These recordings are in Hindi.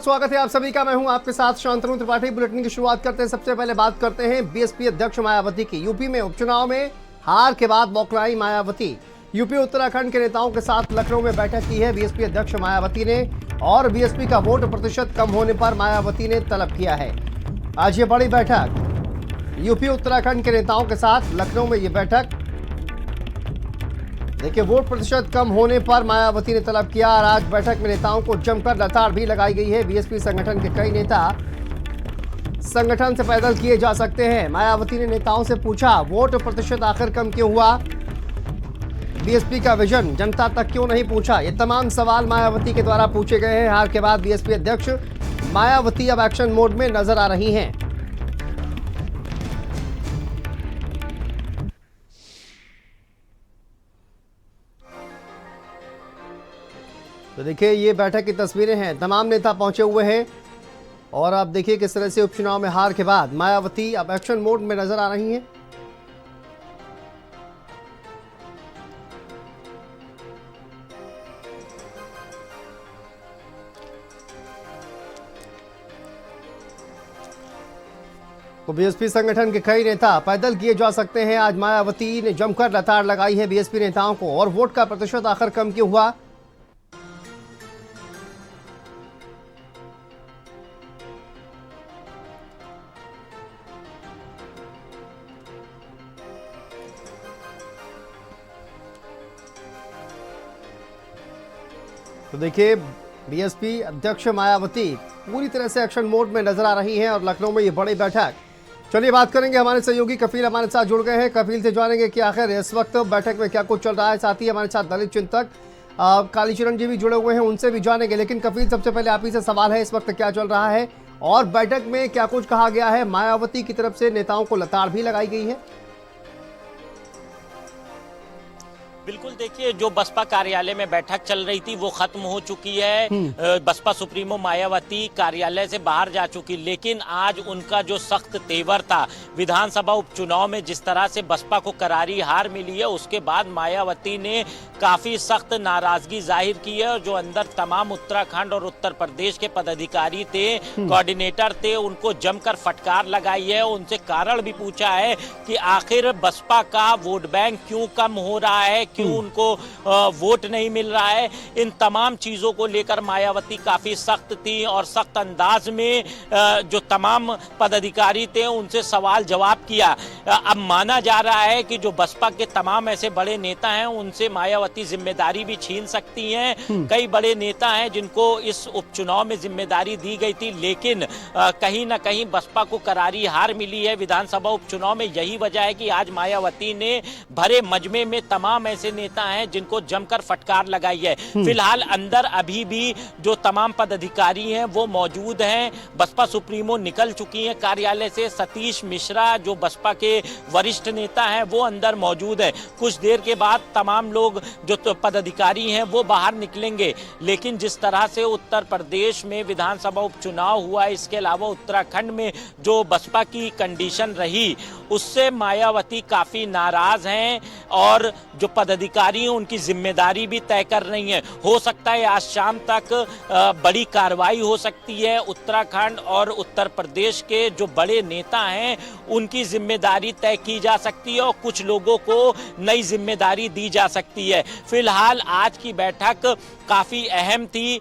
स्वागत है आप सभी का। मैं हूं आपके साथ शांतनु त्रिपाठी। बुलेटिन की शुरुआत करते हैं। सबसे पहले बात करते हैं बीएसपी अध्यक्ष मायावती की। यूपी में उपचुनाव में हार के बाद बौखलाई मायावती। यूपी उत्तराखंड के नेताओं के साथ लखनऊ में बैठक की है बीएसपी अध्यक्ष मायावती ने, और बीएसपी का वोट प्रतिशत कम होने पर मायावती ने तलब किया है आज ये बड़ी बैठक। यूपी उत्तराखंड के नेताओं के साथ लखनऊ में ये बैठक। देखिए, वोट प्रतिशत कम होने पर मायावती ने तलब किया, और आज बैठक में नेताओं को जमकर लताड़ भी लगाई गई है। बीएसपी संगठन के कई नेता संगठन से पैदल किए जा सकते हैं। मायावती ने नेताओं से पूछा, वोट प्रतिशत आखिर कम क्यों हुआ? बीएसपी का विजन जनता तक क्यों नहीं पूछा? ये तमाम सवाल मायावती के द्वारा पूछे गए हैं। हार के बाद बीएसपी अध्यक्ष मायावती अब एक्शन मोड में नजर आ रही हैं। तो देखिए, ये बैठक की तस्वीरें हैं। तमाम नेता पहुंचे हुए हैं, और आप देखिए किस तरह से उपचुनाव में हार के बाद मायावती अब एक्शन मोड में नजर आ रही हैं। तो बीएसपी संगठन के कई नेता पैदल किए जा सकते हैं। आज मायावती ने जमकर लताड़ लगाई है बीएसपी नेताओं को। और वोट का प्रतिशत आखिर कम क्यों हुआ? तो देखिए, बीएसपी अध्यक्ष मायावती पूरी तरह से एक्शन मोड में नजर आ रही हैं, और लखनऊ में ये बड़ी बैठक। चलिए बात करेंगे, हमारे सहयोगी कपिल हमारे साथ जुड़ गए हैं। कपिल से जानेंगे कि आखिर इस वक्त बैठक में क्या कुछ चल रहा है। साथ ही हमारे साथ दलित चिंतक कालीचरण जी भी जुड़े हुए हैं, उनसे भी जानेंगे। लेकिन कपिल, सबसे पहले आप ही से सवाल है, इस वक्त क्या चल रहा है और बैठक में क्या कुछ कहा गया है? मायावती की तरफ से नेताओं को लताड़ भी लगाई गई है। बिल्कुल, देखिए, जो बसपा कार्यालय में बैठक चल रही थी वो खत्म हो चुकी है। बसपा सुप्रीमो मायावती कार्यालय से बाहर जा चुकी, लेकिन आज उनका जो सख्त तेवर था विधानसभा उपचुनाव में, जिस तरह से बसपा को करारी हार मिली है, उसके बाद मायावती ने काफी सख्त नाराजगी जाहिर की है। और जो अंदर तमाम उत्तराखंड और उत्तर प्रदेश के पदाधिकारी थे, कोऑर्डिनेटर थे, उनको जमकर फटकार लगाई है। उनसे कारण भी पूछा है कि आखिर बसपा का वोट बैंक क्यों कम हो रहा है, क्यों उनको वोट नहीं मिल रहा है। इन तमाम चीजों को लेकर मायावती काफी सख्त थी, और सख्त अंदाज में जो तमाम पदाधिकारी थे उनसे सवाल जवाब किया। अब माना जा रहा है कि जो बसपा के तमाम ऐसे बड़े नेता हैं उनसे मायावती जिम्मेदारी भी छीन सकती हैं। कई बड़े नेता हैं जिनको इस उपचुनाव में जिम्मेदारी दी गई थी, लेकिन कहीं ना कहीं बसपा को करारी हार मिली है विधानसभा उपचुनाव में। यही वजह है कि आज मायावती ने भरे मजमे में तमाम ऐसे नेता हैं जिनको जमकर फटकार लगाई है। फिलहाल अंदर अभी भी जो तमाम पदाधिकारी हैं वो मौजूद हैं। बसपा सुप्रीमो निकल चुकी हैं कार्यालय से। सतीश मिश्रा जो बसपा के वरिष्ठ नेता हैं वो अंदर मौजूद है। कुछ देर के बाद तमाम लोग जो पदाधिकारी हैं वो बाहर निकलेंगे। लेकिन जिस तरह से उत्तर प्रदेश में विधानसभा उपचुनाव हुआ, इसके अलावा उत्तराखंड में जो बसपा की कंडीशन रही, उससे मायावती काफी नाराज हैं, और जो पदाधिकारी हैं उनकी जिम्मेदारी भी तय कर रही हैं। हो सकता है आज शाम तक बड़ी कार्रवाई हो सकती है। उत्तराखंड और उत्तर प्रदेश के जो बड़े नेता हैं उनकी जिम्मेदारी तय की जा सकती है, और कुछ लोगों को नई जिम्मेदारी दी जा सकती है। फिलहाल आज की बैठक काफी अहम थी।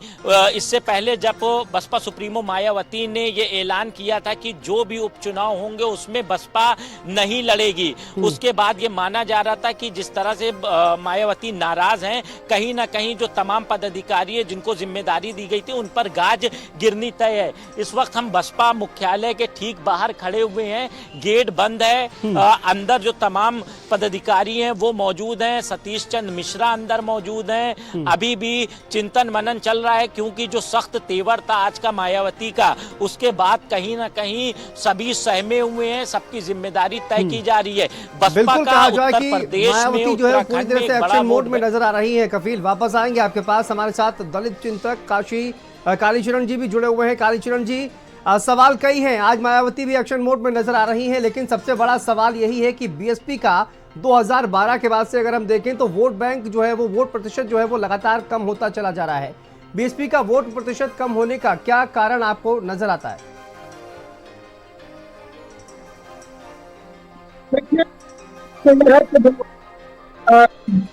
इससे पहले जब बसपा सुप्रीमो मायावती ने ये ऐलान किया था कि जो भी उपचुनाव होंगे उसमें बसपा नहीं लड़ेगी, उसके बाद ये माना जा रहा था कि जिस तरह से मायावती नाराज हैं, कहीं ना कहीं जो तमाम पदाधिकारी है जिनको जिम्मेदारी दी गई थी उन पर गाज गिरनी तय है। इस वक्त हम बसपा मुख्यालय के ठीक बाहर खड़े हुए हैं। गेट बंद है। अंदर जो तमाम पदाधिकारी हैं वो मौजूद हैं। सतीश चंद्र मिश्रा अंदर मौजूद हैं। अभी भी चिंतन मनन चल रहा है, क्योंकि जो सख्त तेवर था आज का मायावती का, उसके बाद कहीं ना कहीं सभी सहमे हुए हैं। सबकी जिम्मेदारी तय की जा रही है। बसपा का उत्तर प्रदेश में, उत्तराखंड में एक्शन मोड में नजर आ रही है। कपिल, वापस आएंगे आपके पास। हमारे साथ दलित चिंतक कालीचरण जी भी जुड़े हुए हैं। कालीचरण जी, सवाल कई हैं। आज मायावती भी एक्शन मोड में नजर आ रही हैं, लेकिन सबसे बड़ा सवाल यही है कि बीएसपी का 2012 के बाद से अगर हम देखें तो वोट बैंक जो है वो, वोट प्रतिशत जो है वो लगातार कम होता चला जा रहा है। बीएसपी का वोट प्रतिशत कम होने का क्या कारण आपको नजर आता है? देखिए, तो यह है कि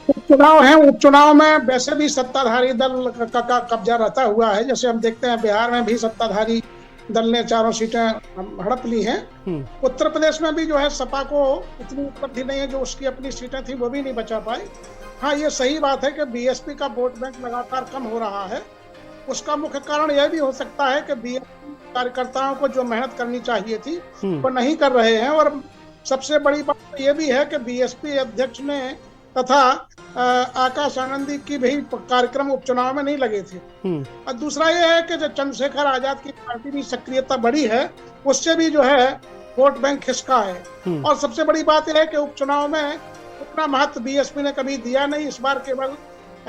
उपचुनाव है, उपचुनाव में वैसे भी सत्ताधारी दल का कब्जा रहता हुआ है। जैसे हम देखते हैं बिहार में भी सत्ताधारी दल ने चारों सीटें हड़प ली हैं। उत्तर प्रदेश में भी जो है सपा को उतनी उपलब्धि नहीं है, जो उसकी अपनी सीटें थी वो भी नहीं बचा पाई। हाँ, ये सही बात है कि बीएसपी का वोट बैंक लगातार कम हो रहा है। उसका मुख्य कारण यह भी हो सकता है कि बीएसपी कार्यकर्ताओं को जो मेहनत करनी चाहिए थी वो नहीं कर रहे हैं। और सबसे बड़ी बात यह भी है कि बीएसपी अध्यक्ष ने तथा आकाश आनंदी की भी कार्यक्रम उपचुनाव में नहीं लगे थे। और दूसरा यह है कि जो चंद्रशेखर आजाद की पार्टी की सक्रियता बढ़ी है, उससे भी जो है वोट बैंक खिसका है। और सबसे बड़ी बात यह है कि उपचुनाव में उतना महत्व बीएसपी ने कभी दिया नहीं। इस बार केवल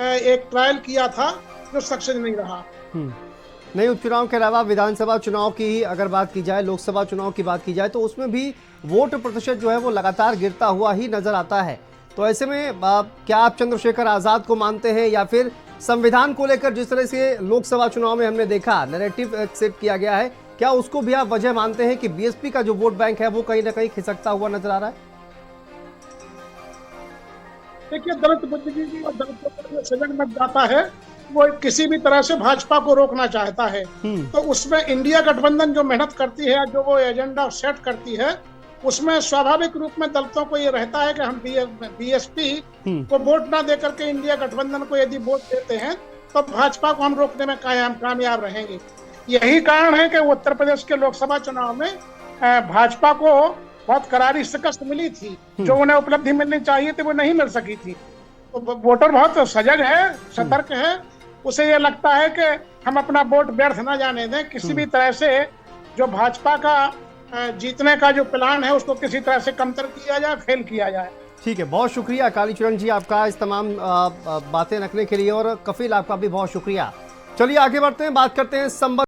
एक ट्रायल किया था जो सक्सेस नहीं रहा। नहीं, उपचुनाव के अलावा विधानसभा चुनाव की अगर बात की जाए, लोकसभा चुनाव की बात की जाए, तो उसमें भी वोट प्रतिशत जो है वो लगातार गिरता हुआ ही नजर आता है। तो ऐसे में क्या आप चंद्रशेखर आजाद को मानते हैं, या फिर संविधान को लेकर जिस तरह से लोकसभा चुनाव में हमने देखा नैरेटिव एक्सेप्ट किया गया है, क्या उसको भी आप वजह मानते हैं कि बीएसपी का जो वोट बैंक है वो कहीं ना कहीं खिसकता हुआ नजर आ रहा है? देखिए, दलित बुद्धिजीवी और दलितों सजग मत जाता है, वो किसी भी तरह से भाजपा को रोकना चाहता है। तो उसमें इंडिया गठबंधन जो मेहनत करती है, जो वो एजेंडा सेट करती है, उसमें स्वाभाविक रूप में दलितों को ये रहता है कि हम बीएसपी को वोट ना देकर के इंडिया गठबंधन को यदि वोट देते हैं तो भाजपा को हम रोकने में कामयाब रहेंगे। यही कारण है कि उत्तर प्रदेश के लोकसभा चुनाव में भाजपा को बहुत करारी शिकस्त मिली थी। जो उन्हें उपलब्धि मिलनी चाहिए थी वो नहीं मिल सकी थी। तो वोटर बहुत सजग है, सतर्क है। उसे ये लगता है कि हम अपना वोट व्यर्थ ना जाने दें। किसी भी तरह से जो भाजपा का जीतने का जो प्लान है उसको किसी तरह से कमतर किया जाए, फेल किया जाए। ठीक है, बहुत शुक्रिया कालीचरण जी आपका इस तमाम बातें रखने के लिए, और कफिल आपका भी बहुत शुक्रिया। चलिए आगे बढ़ते हैं, बात करते हैं संबंध